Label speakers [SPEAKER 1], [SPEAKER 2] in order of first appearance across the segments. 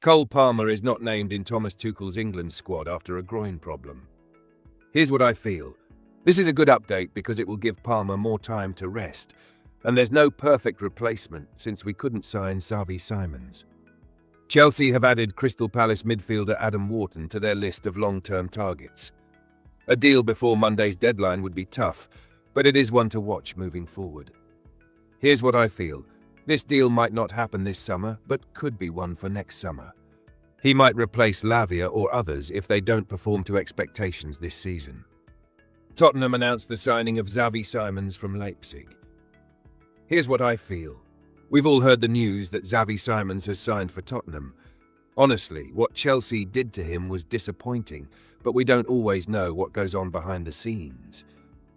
[SPEAKER 1] Cole Palmer is not named in Thomas Tuchel's England squad after a groin problem. Here's what I feel. This is a good update because it will give Palmer more time to rest, and there's no perfect replacement since we couldn't sign Xavi Simons. Chelsea have added Crystal Palace midfielder Adam Wharton to their list of long-term targets. A deal before Monday's deadline would be tough, but it is one to watch moving forward. Here's what I feel. This deal might not happen this summer, but could be one for next summer. He might replace Lavia or others if they don't perform to expectations this season. Tottenham announced the signing of Xavi Simons from Leipzig. Here's what I feel. We've all heard the news that Xavi Simons has signed for Tottenham. Honestly, what Chelsea did to him was disappointing, but we don't always know what goes on behind the scenes.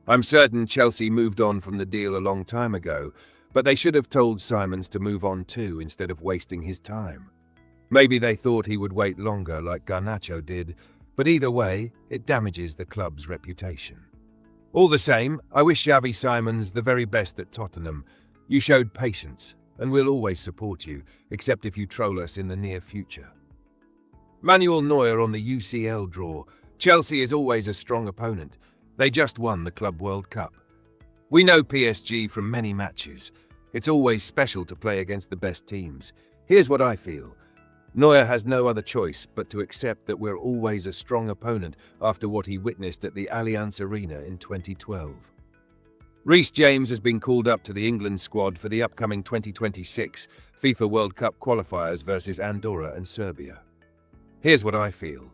[SPEAKER 1] I'm certain Chelsea moved on from the deal a long time ago, but they should have told Simons to move on too instead of wasting his time. Maybe they thought he would wait longer like Garnacho did, but either way, it damages the club's reputation. All the same, I wish Xavi Simons the very best at Tottenham. You showed patience, and we'll always support you, except if you troll us in the near future. Manuel Neuer on the UCL draw. Chelsea is always a strong opponent. They just won the Club World Cup. We know PSG from many matches. It's always special to play against the best teams. Here's what I feel. Neuer has no other choice but to accept that we're always a strong opponent after what he witnessed at the Allianz Arena in 2012. Reece James has been called up to the England squad for the upcoming 2026 FIFA World Cup qualifiers versus Andorra and Serbia. Here's what I feel.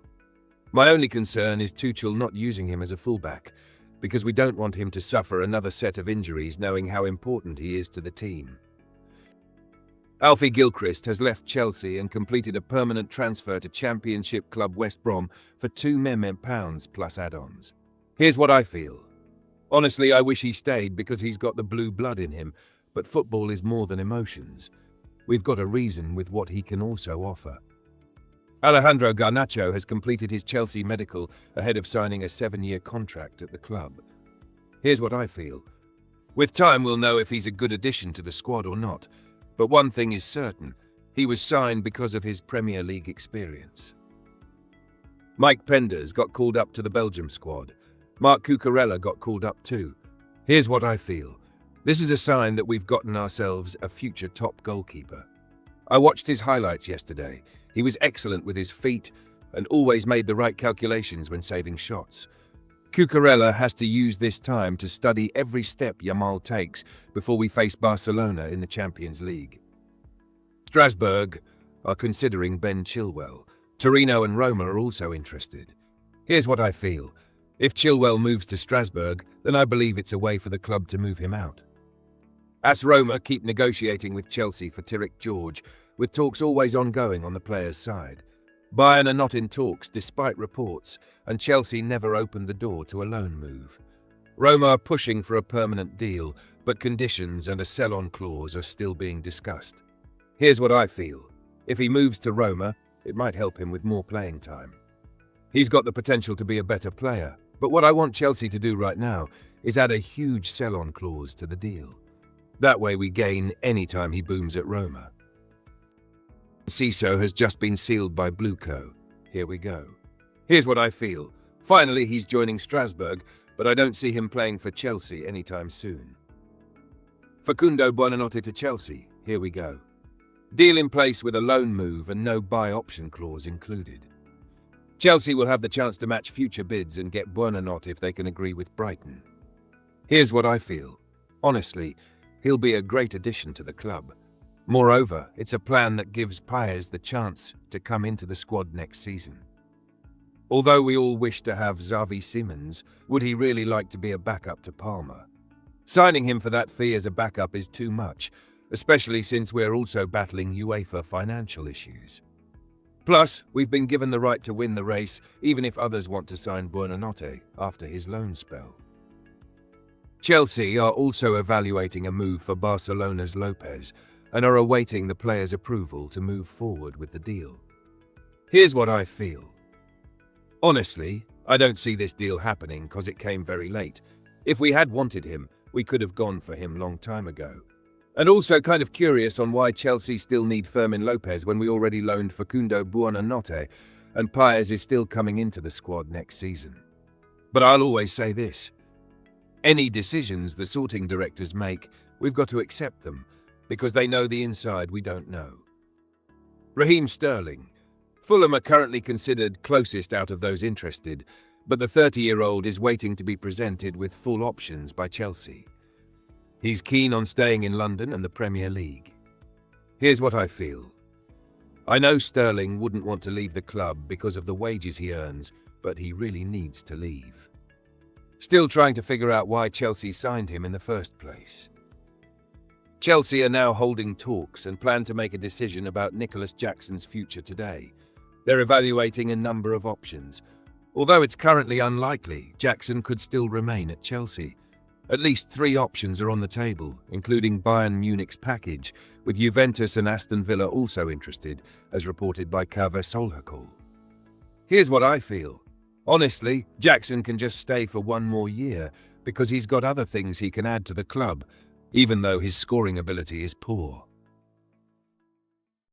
[SPEAKER 1] My only concern is Tuchel not using him as a fullback, because we don't want him to suffer another set of injuries knowing how important he is to the team. Alfie Gilchrist has left Chelsea and completed a permanent transfer to Championship club West Brom for £2 million plus add-ons. Here's what I feel. Honestly, I wish he stayed because he's got the blue blood in him, but football is more than emotions. We've got a reason with what he can also offer. Alejandro Garnacho has completed his Chelsea medical ahead of signing a 7-year contract at the club. Here's what I feel. With time, we'll know if he's a good addition to the squad or not. But one thing is certain, he was signed because of his Premier League experience. Mike Penders got called up to the Belgium squad. Marc Cucurella got called up too. Here's what I feel. This is a sign that we've gotten ourselves a future top goalkeeper. I watched his highlights yesterday. He was excellent with his feet and always made the right calculations when saving shots. Cucurella has to use this time to study every step Yamal takes before we face Barcelona in the Champions League. Strasbourg are considering Ben Chilwell. Torino and Roma are also interested. Here's what I feel. If Chilwell moves to Strasbourg, then I believe it's a way for the club to move him out. AS Roma keep negotiating with Chelsea for Tariq George, with talks always ongoing on the player's side. Bayern are not in talks despite reports, and Chelsea never opened the door to a loan move. Roma are pushing for a permanent deal, but conditions and a sell-on clause are still being discussed. Here's what I feel. If he moves to Roma, it might help him with more playing time. He's got the potential to be a better player, but what I want Chelsea to do right now is add a huge sell-on clause to the deal. That way we gain any time he booms at Roma. Ciso has just been sealed by Blueco. Here we go. Here's what I feel. Finally, he's joining Strasbourg, but I don't see him playing for Chelsea anytime soon. Facundo Buonanotte to Chelsea. Here we go. Deal in place with a loan move and no buy option clause included. Chelsea will have the chance to match future bids and get Buonanotte if they can agree with Brighton. Here's what I feel. Honestly, he'll be a great addition to the club. Moreover, it's a plan that gives Paez the chance to come into the squad next season. Although we all wish to have Xavi Simons, would he really like to be a backup to Palmer? Signing him for that fee as a backup is too much, especially since we're also battling UEFA financial issues. Plus, we've been given the right to win the race, even if others want to sign Buonanotte after his loan spell. Chelsea are also evaluating a move for Barcelona's Lopez, and are awaiting the player's approval to move forward with the deal. Here's what I feel. Honestly, I don't see this deal happening because it came very late. If we had wanted him, we could have gone for him long time ago. And also kind of curious on why Chelsea still need Fermin Lopez when we already loaned Facundo Buonanotte, and Paez is still coming into the squad next season. But I'll always say this. Any decisions the sorting directors make, we've got to accept them, because they know the inside we don't know. Raheem Sterling. Fulham are currently considered closest out of those interested, but the 30-year-old is waiting to be presented with full options by Chelsea. He's keen on staying in London and the Premier League. Here's what I feel. I know Sterling wouldn't want to leave the club because of the wages he earns, but he really needs to leave. Still trying to figure out why Chelsea signed him in the first place. Chelsea are now holding talks and plan to make a decision about Nicholas Jackson's future today. They're evaluating a number of options. Although it's currently unlikely, Jackson could still remain at Chelsea. At least 3 options are on the table, including Bayern Munich's package, with Juventus and Aston Villa also interested, as reported by Kava Solhakol. Here's what I feel. Honestly, Jackson can just stay for 1 more year, because he's got other things he can add to the club, even though his scoring ability is poor.